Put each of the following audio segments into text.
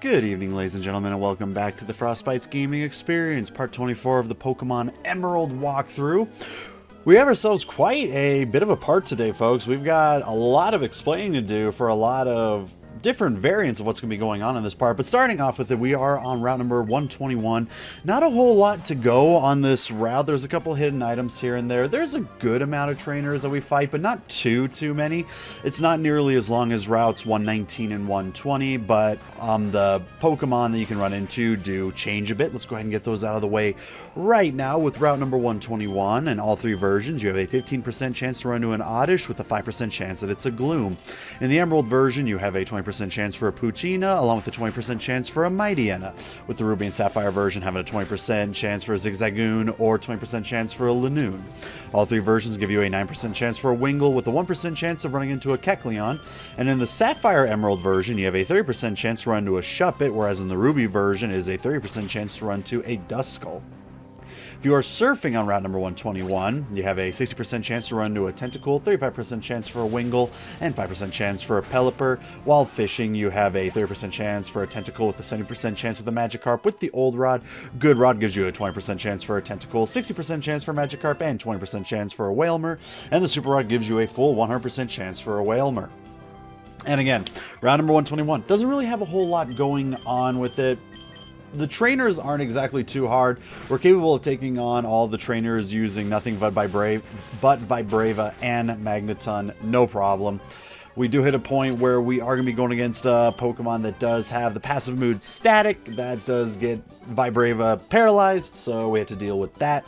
Good evening, ladies and gentlemen, and welcome back to the FrostBytez Gaming Experience, part 24 of the Pokemon Emerald walkthrough. We have ourselves quite a bit of a part today, folks. We've got a lot of explaining to do for a lot of different variants of what's going to be going on in this part, but starting off with it, we are on route number 121. Not a whole lot to go on this route. There's a couple hidden items here and there. There's a good amount of trainers that we fight, but not too many. It's not nearly as long as routes 119 and 120, but the Pokemon that you can run into do change a bit. Let's go ahead and get those out of the way right now. With route number 121 and all three versions, you have a 15% chance to run into an Oddish with a 5% chance that it's a Gloom. In the Emerald version, you have a 20% chance for a Poochyena, along with a 20% chance for a Mightyena. With the Ruby and Sapphire version having a 20% chance for a Zigzagoon or 20% chance for a Lanoon. All three versions give you a 9% chance for a Wingull with a 1% chance of running into a Kecleon. And in the Sapphire Emerald version, you have a 30% chance to run into a Shuppet, whereas in the Ruby version is a 30% chance to run to a Duskull. If you are surfing on route number 121, you have a 60% chance to run into a Tentacool, 35% chance for a Wingull, and 5% chance for a Pelipper. While fishing, you have a 30% chance for a Tentacool with a 70% chance with a Magikarp. With the Old Rod, Good Rod gives you a 20% chance for a Tentacool, 60% chance for a Magikarp, and 20% chance for a Wailmer. And the Super Rod gives you a full 100% chance for a Wailmer. And again, round number 121 doesn't really have a whole lot going on with it. The trainers aren't exactly too hard. We're capable of taking on all the trainers using nothing but Vibrava and Magneton, no problem. We do hit a point where we are going to be going against a Pokemon that does have the passive mood Static. That does get Vibrava paralyzed, so we have to deal with that.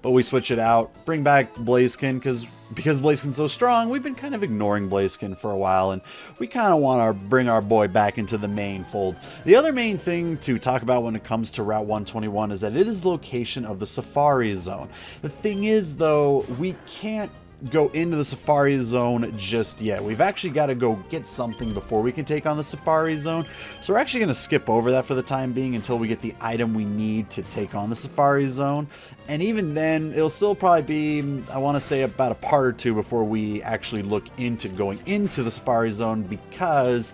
But we switch it out, bring back Blaziken, because Blaziken's so strong, we've been kind of ignoring Blaziken for a while, and we kind of want to bring our boy back into the main fold. The other main thing to talk about when it comes to Route 121 is that it is the location of the Safari Zone. The thing is, though, we can't go into the Safari Zone just yet. We've actually got to go get something before we can take on the Safari Zone. So we're actually going to skip over that for the time being until we get the item we need to take on the Safari Zone. And even then, it'll still probably be, I want to say, about a part or two before we actually look into going into the Safari Zone, because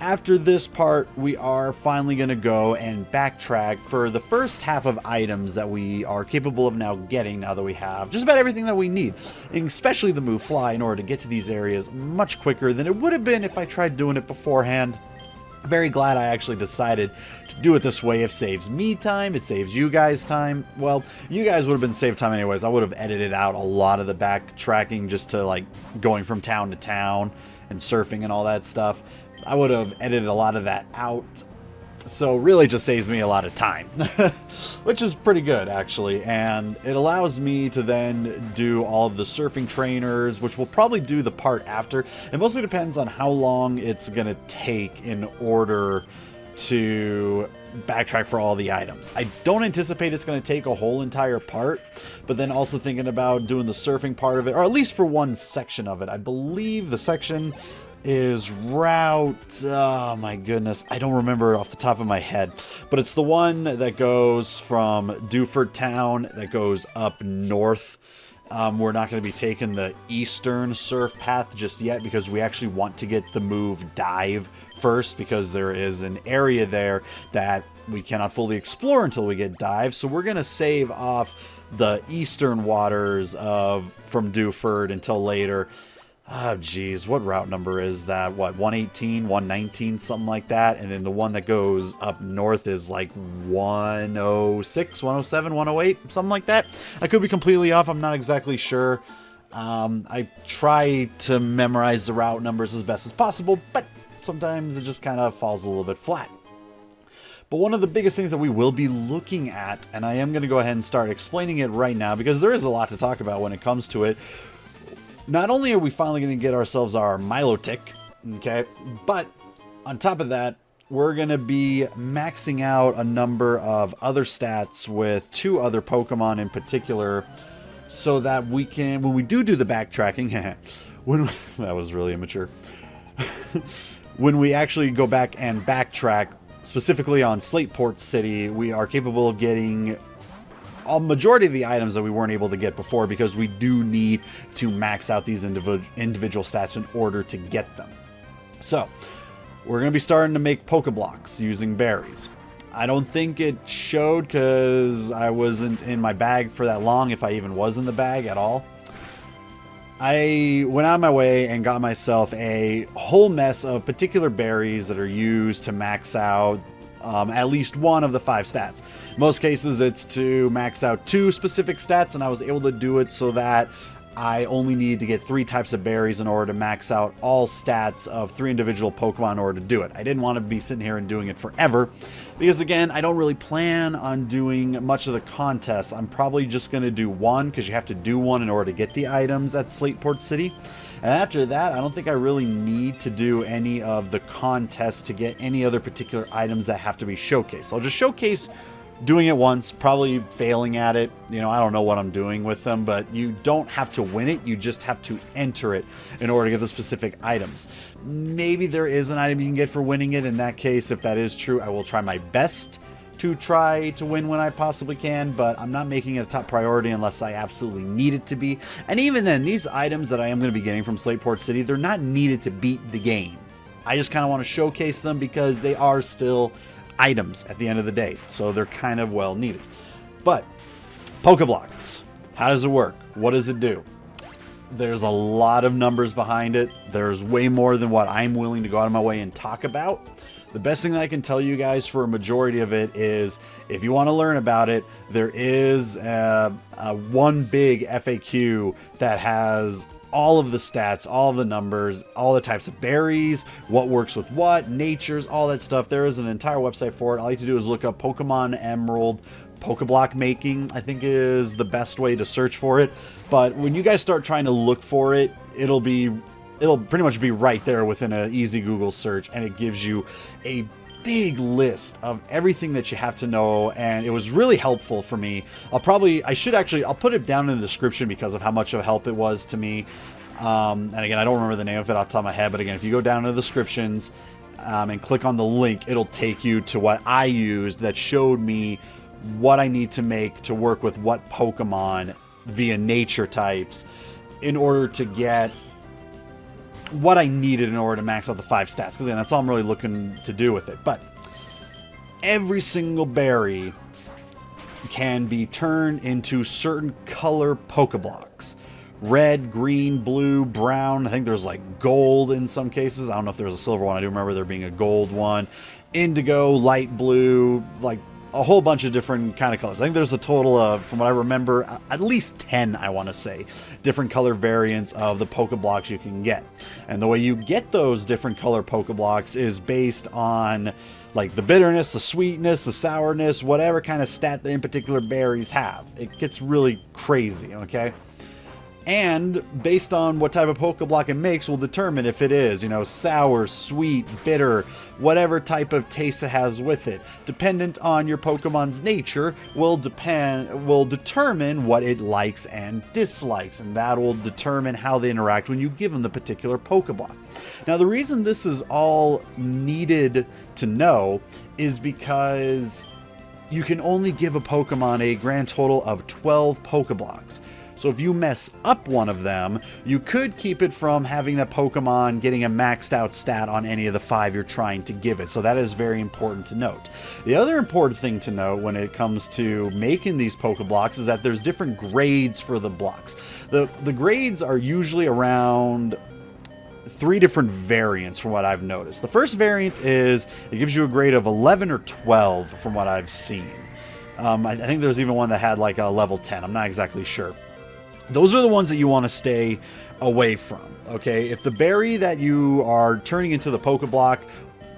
after this part, we are finally going to go and backtrack for the first half of items that we are capable of now getting, now that we have just about everything that we need, and especially the move Fly, in order to get to these areas much quicker than it would have been if I tried doing it beforehand. Very glad I actually decided to do it this way. It saves me time, it saves you guys time. Well, you guys would have been saved time anyways. I would have edited out a lot of the backtracking just to like going from town to town and surfing and all that stuff. I would have edited a lot of that out, so really just saves me a lot of time, which is pretty good actually, and it allows me to then do all of the surfing trainers, which will probably do the part after. It mostly depends on how long it's going to take in order to backtrack for all the items. I don't anticipate it's going to take a whole entire part, but then also thinking about doing the surfing part of it, or at least for one section of it. I believe the section is route, oh my goodness, I don't remember off the top of my head, but it's the one that goes from Dewford Town that goes up north. We're not going to be taking the eastern surf path just yet, because we actually want to get the move Dive first, because there is an area there that we cannot fully explore until we get Dive. So we're going to save off the eastern waters from Dewford until later. Oh, geez, what route number is that? What, 118, 119, something like that? And then the one that goes up north is like 106, 107, 108, something like that. I could be completely off. I'm not exactly sure. I try to memorize the route numbers as best as possible, but sometimes it just kind of falls a little bit flat. But one of the biggest things that we will be looking at, and I am going to go ahead and start explaining it right now, because there is a lot to talk about when it comes to it. Not only are we finally going to get ourselves our MILOTIC, okay, but on top of that, we're going to be maxing out a number of other stats with two other Pokemon in particular, so that we can, when we do the backtracking, that was really immature, when we actually go back and backtrack, specifically on Slateport City, we are capable of getting a majority of the items that we weren't able to get before, because we do need to max out these individual stats in order to get them. So we're going to be starting to make Pokeblocks using berries. I don't think it showed because I wasn't in my bag for that long, if I even was in the bag at all. I went out of my way and got myself a whole mess of particular berries that are used to max out at least one of the 5 stats. In most cases, it's to max out 2 specific stats, and I was able to do it so that I only need to get 3 types of berries in order to max out all stats of 3 individual Pokemon in order to do it. I didn't want to be sitting here and doing it forever because, again, I don't really plan on doing much of the contests. I'm probably just going to do 1 because you have to do 1 in order to get the items at Slateport City. And after that, I don't think I really need to do any of the contests to get any other particular items that have to be showcased. I'll just showcase doing it once, probably failing at it. You know, I don't know what I'm doing with them, but you don't have to win it. You just have to enter it in order to get the specific items. Maybe there is an item you can get for winning it. In that case, if that is true, I will try my best to try to win when I possibly can, but I'm not making it a top priority unless I absolutely need it to be. And even then, these items that I am going to be getting from Slateport City, they're not needed to beat the game. I just kind of want to showcase them because they are still items at the end of the day, so they're kind of well needed. But Pokeblocks, how does it work? What does it do? There's a lot of numbers behind it. There's way more than what I'm willing to go out of my way and talk about. The best thing that I can tell you guys for a majority of it is, if you want to learn about it, there is one big FAQ that has all of the stats, all of the numbers, all the types of berries, what works with what, natures, all that stuff. There is an entire website for it. All you have to do is look up Pokemon Emerald Pokeblock making, I think is the best way to search for it. But when you guys start trying to look for it, it'll pretty much be right there within an easy Google search, and it gives you a big list of everything that you have to know, and it was really helpful for me. I'll put it down in the description because of how much of a help it was to me. And again, I don't remember the name of it off the top of my head, but again, if you go down to the descriptions and click on the link, it'll take you to what I used that showed me what I need to make to work with what Pokemon via nature types in order to get what I needed in order to max out the 5 stats, because again, that's all I'm really looking to do with it. But every single berry can be turned into certain color Pokeblocks. Red, green, blue, brown. I think there's like gold in some cases. I don't know if there's a silver one. I do remember there being a gold one. Indigo, light blue, like a whole bunch of different kind of colors. I think there's a total of, from what I remember, at least 10, I want to say, different color variants of the Pokeblocks you can get. And the way you get those different color Pokeblocks is based on like the bitterness, the sweetness, the sourness, whatever kind of stat the in particular berries have. It gets really crazy, okay? And based on what type of Pokeblock it makes will determine if it is, you know, sour, sweet, bitter, whatever type of taste it has with it. Dependent on your Pokemon's nature will determine what it likes and dislikes, and that will determine how they interact when you give them the particular Pokeblock. Now, the reason this is all needed to know is because you can only give a Pokemon a grand total of 12 Pokeblocks. So if you mess up one of them, you could keep it from having that Pokemon getting a maxed out stat on any of the 5 you're trying to give it. So that is very important to note. The other important thing to note when it comes to making these Pokeblocks is that there's different grades for the blocks. The grades are usually around 3 different variants from what I've noticed. The first variant is, it gives you a grade of 11 or 12 from what I've seen. I think there's even one that had like a level 10. I'm not exactly sure. Those are the ones that you want to stay away from, okay? If the berry that you are turning into the Pokeblock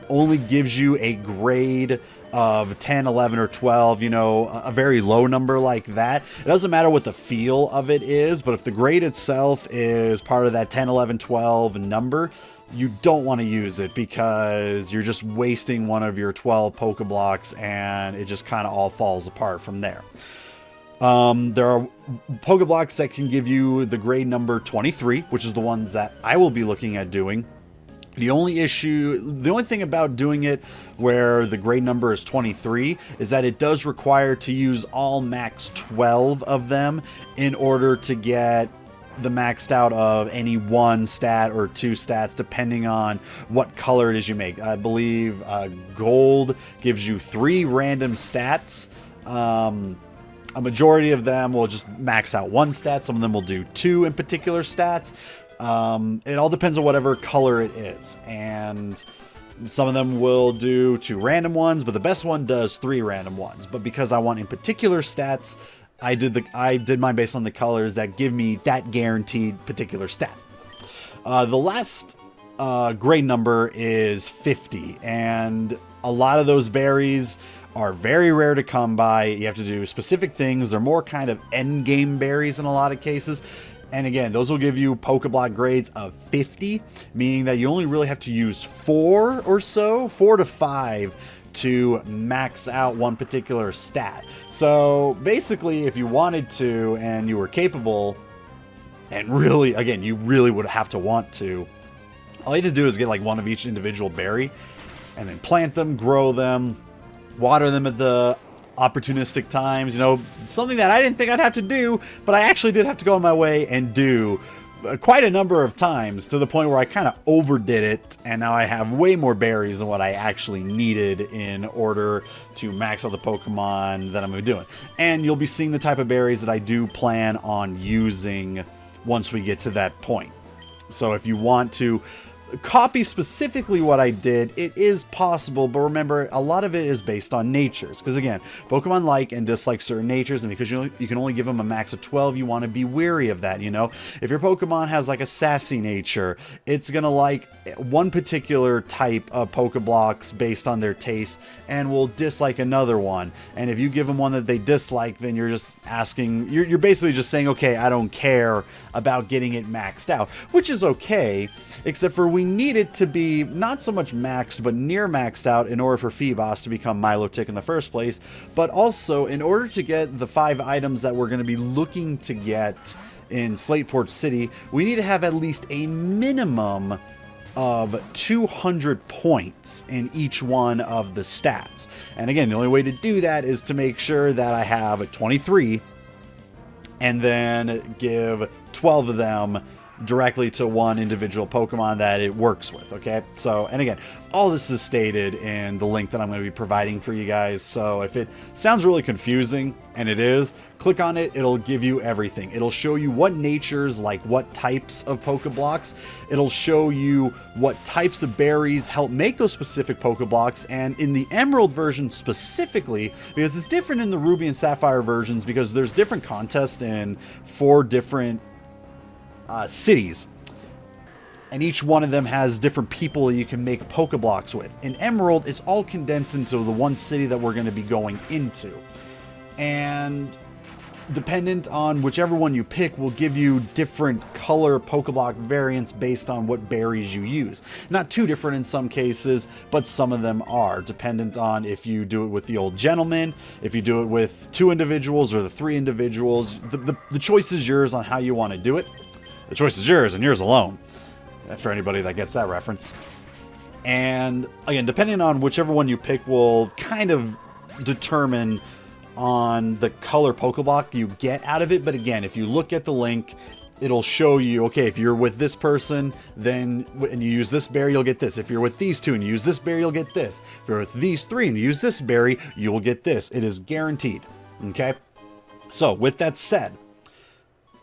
only gives you a grade of 10, 11, or 12, you know, a very low number like that, it doesn't matter what the feel of it is, but if the grade itself is part of that 10, 11, 12 number, you don't want to use it because you're just wasting one of your 12 Pokeblocks and it just kind of all falls apart from there. There are Pokeblocks that can give you the grade number 23, which is the ones that I will be looking at doing. The only thing about doing it where the grade number is 23 is that it does require to use all max 12 of them in order to get the maxed out of any one stat or two stats depending on what color it is you make. I believe gold gives you 3 random stats. A majority of them will just max out 1 stat. Some of them will do 2 in particular stats. It all depends on whatever color it is. And some of them will do 2 random ones, but the best one does 3 random ones. But because I want in particular stats, I did mine based on the colors that give me that guaranteed particular stat. The last grade number is 50, and a lot of those berries are very rare to come by. You have to do specific things. They're more kind of end game berries in a lot of cases. And again, those will give you Pokéblock grades of 50, meaning that you only really have to use 4 or so, 4 to 5 to max out one particular stat. So basically, if you wanted to and you were capable, and really, again, you really would have to want to, all you have to do is get like 1 of each individual berry and then plant them, grow them, water them at the opportunistic times, you know, something that I didn't think I'd have to do, but I actually did have to go on my way and do quite a number of times, to the point where I kind of overdid it, and now I have way more berries than what I actually needed in order to max out the Pokemon that I'm going to be doing. And you'll be seeing the type of berries that I do plan on using once we get to that point. So if you want to copy specifically what I did, it is possible, but remember, a lot of it is based on natures, because again, Pokemon like and dislike certain natures, and because you can only give them a max of 12, you want to be wary of that. You know, if your Pokemon has like a sassy nature, it's gonna like one particular type of Pokeblocks based on their taste and will dislike another one. And if you give them one that they dislike, then you're just asking, you're basically just saying, okay, I don't care about getting it maxed out, which is okay, except for we need it to be not so much maxed, but near maxed out in order for Feebas to become MILOTIC in the first place, but also in order to get the 5 items that we're going to be looking to get in Slateport City, we need to have at least a minimum of 200 points in each one of the stats. And again, the only way to do that is to make sure that I have 23 and then give 12 of them directly to one individual Pokemon that it works with, okay? So, and again, all this is stated in the link that I'm going to be providing for you guys, so if it sounds really confusing, and it is, click on it, it'll give you everything. It'll show you what natures like what types of Pokeblocks, it'll show you what types of berries help make those specific Pokeblocks, and in the Emerald version specifically, because it's different in the Ruby and Sapphire versions, because there's different contests in 4 different cities, and each one of them has different people that you can make Pokeblocks with. In Emerald, it's all condensed into the one city that we're going to be going into, and dependent on whichever one you pick will give you different color Pokeblock variants based on what berries you use. Not too different in some cases, but some of them are, dependent on if you do it with the old gentleman, if you do it with 2 individuals or the 3 individuals. The choice is yours on how you want to do it. The choice is yours and yours alone, for anybody that gets that reference. And again, depending on whichever one you pick will kind of determine on the color Pokeblock you get out of it. But again, if you look at the link, it'll show you, okay, if you're with this person, then and you use this berry, you'll get this. If you're with these 2 and you use this berry, you'll get this. If you're with these 3 and you use this berry, you will get this. It is guaranteed. Okay? So, with that said,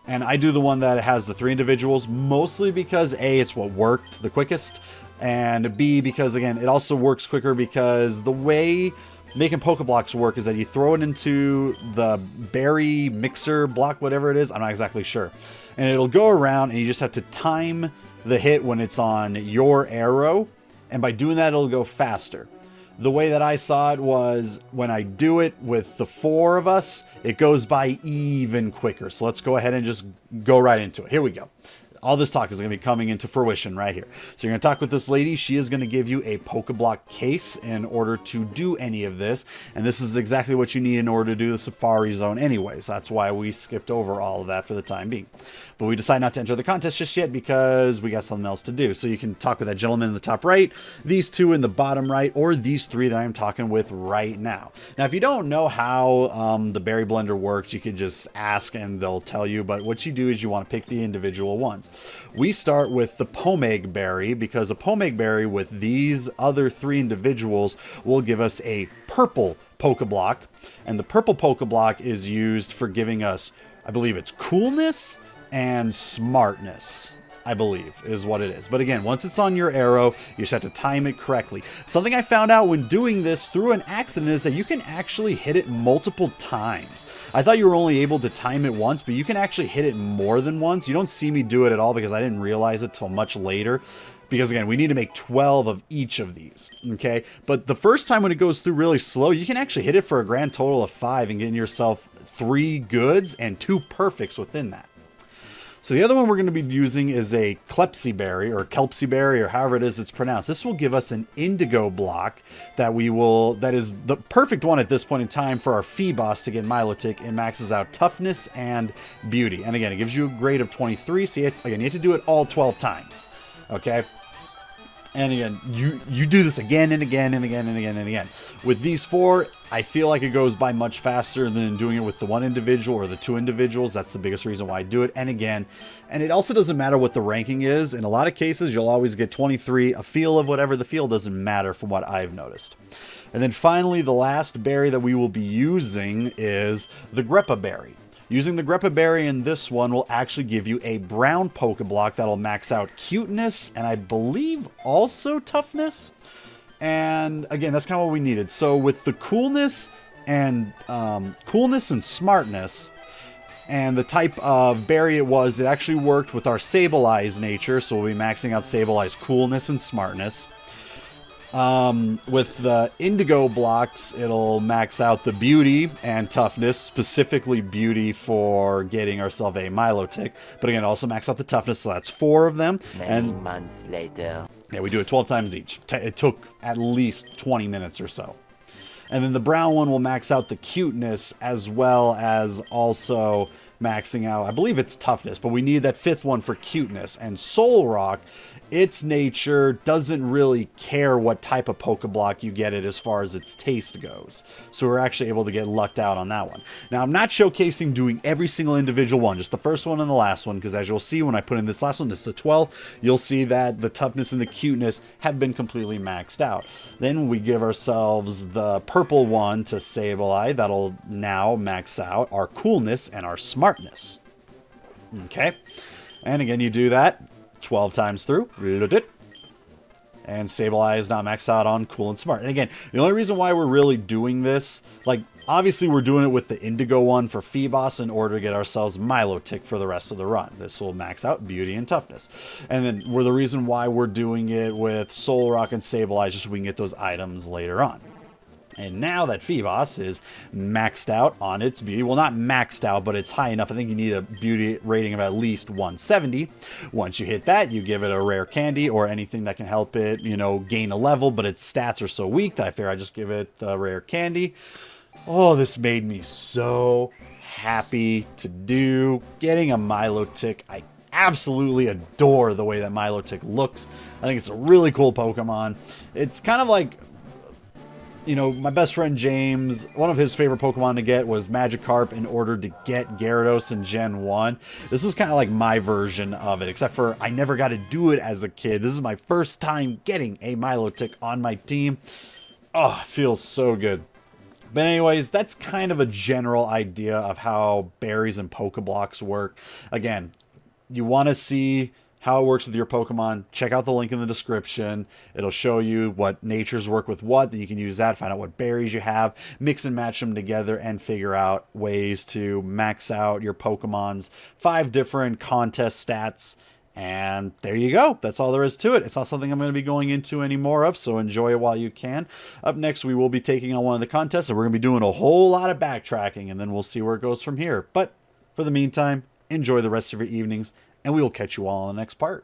and I do the one that has the 3 individuals, mostly because A, it's what worked the quickest, and B, because again, it also works quicker because the way making Pokeblocks work is that you throw it into the berry mixer block, whatever it is, I'm not exactly sure. And it'll go around and you just have to time the hit when it's on your arrow, and by doing that, it'll go faster. The way that I saw it was when I do it with the 4 of us, it goes by even quicker. So let's go ahead and just go right into it. Here we go. All this talk is going to be coming into fruition right here. So you're going to talk with this lady. She is going to give you a Pokeblock case in order to do any of this. And this is exactly what you need in order to do the Safari Zone anyways. That's why we skipped over all of that for the time being. But we decide not to enter the contest just yet because we got something else to do. So you can talk with that gentleman in the top right, these two in the bottom right, or these three that I'm talking with right now. Now, if you don't know how the berry blender works, you could just ask and they'll tell you. But what you do is you want to pick the individual ones. We start with the Pomeg berry because a Pomeg berry with these other three individuals will give us a purple Pokéblock, and the purple Pokéblock is used for giving us, I believe it's coolness and smartness, I believe is what it is. But again, once it's on your arrow, you just have to time it correctly. Something I found out when doing this through an accident is that you can actually hit it multiple times. I thought you were only able to time it once, but you can actually hit it more than once. You don't see me do it at all because I didn't realize it till much later. Because again, we need to make 12 of each of these, okay? But the first time when it goes through really slow, you can actually hit it for a grand total of 5 and get yourself 3 goods and 2 perfects within that. So the other one we're going to be using is a Klepsyberry or Kelpsyberry or however it is it's pronounced. This will give us an indigo block that is the perfect one at this point in time for our Feebas to get Milotic. It maxes out toughness and beauty. And again, it gives you a grade of 23. So you have to do it all 12 times. Okay, and again, you do this again and again and again and again and again. With these 4, I feel like it goes by much faster than doing it with the 1 individual or the 2 individuals. That's the biggest reason why I do it. And again, and it also doesn't matter what the ranking is. In a lot of cases, you'll always get 23. A feel of whatever the feel doesn't matter from what I've noticed. And then finally, the last berry that we will be using is the Greppa berry. Using the Greppa berry in this one will actually give you a brown Pokéblock that'll max out cuteness and I believe also toughness. And again, that's kind of what we needed. So with the coolness and smartness and the type of berry it actually worked with our Sableye nature. So we'll be maxing out Sableye's coolness and smartness. With the indigo blocks, it'll max out the beauty and toughness, specifically beauty for getting ourselves a Milotic. But again, also max out the toughness, so that's 4 of them. Many months later. Yeah, we do it 12 times each. It took at least 20 minutes or so. And then the brown one will max out the cuteness as well as also maxing out, I believe it's toughness, but we need that 5th one for cuteness. And Soul Rock, its nature doesn't really care what type of Pokéblock you get it as far as its taste goes. So we're actually able to get lucked out on that one. Now, I'm not showcasing doing every single individual one, just the first one and the last one, because as you'll see when I put in this last one, this is the 12th, you'll see that the toughness and the cuteness have been completely maxed out. Then we give ourselves the purple one to Sableye. That'll now max out our coolness and our smartness. Okay. And again, you do that 12 times through. And Sableye is now maxed out on cool and smart. And again, the only reason why we're really doing this, like, obviously we're doing it with the indigo one for Feebas in order to get ourselves Milotic for the rest of the run. This will max out beauty and toughness. And then the reason why we're doing it with Soul Rock and Sableye is just so we can get those items later on. And now that Feebas is maxed out on its beauty, well, not maxed out, but it's high enough. I think you need a beauty rating of at least 170. Once you hit that, you give it a rare candy or anything that can help it, you know, gain a level, but its stats are so weak that I figure I just give it the rare candy. Oh, this made me so happy to do. Getting a Milotic, I absolutely adore the way that Milotic looks. I think it's a really cool Pokemon. It's kind of like, you know, my best friend James, one of his favorite Pokemon to get was Magikarp in order to get Gyarados in Gen 1. This was kind of like my version of it, except for I never got to do it as a kid. This is my first time getting a Milotic on my team. Oh, it feels so good. But anyways, that's kind of a general idea of how berries and Pokeblocks work. Again, you want to see how it works with your Pokemon, check out the link in the description. It'll show you what natures work with what, then you can use that, find out what berries you have, mix and match them together, and figure out ways to max out your Pokemon's 5 different contest stats. And there you go. That's all there is to it. It's not something I'm going to be going into any more of, so enjoy it while you can. Up next, we will be taking on one of the contests, and we're going to be doing a whole lot of backtracking, and then we'll see where it goes from here. But for the meantime, enjoy the rest of your evenings, and we will catch you all on the next part.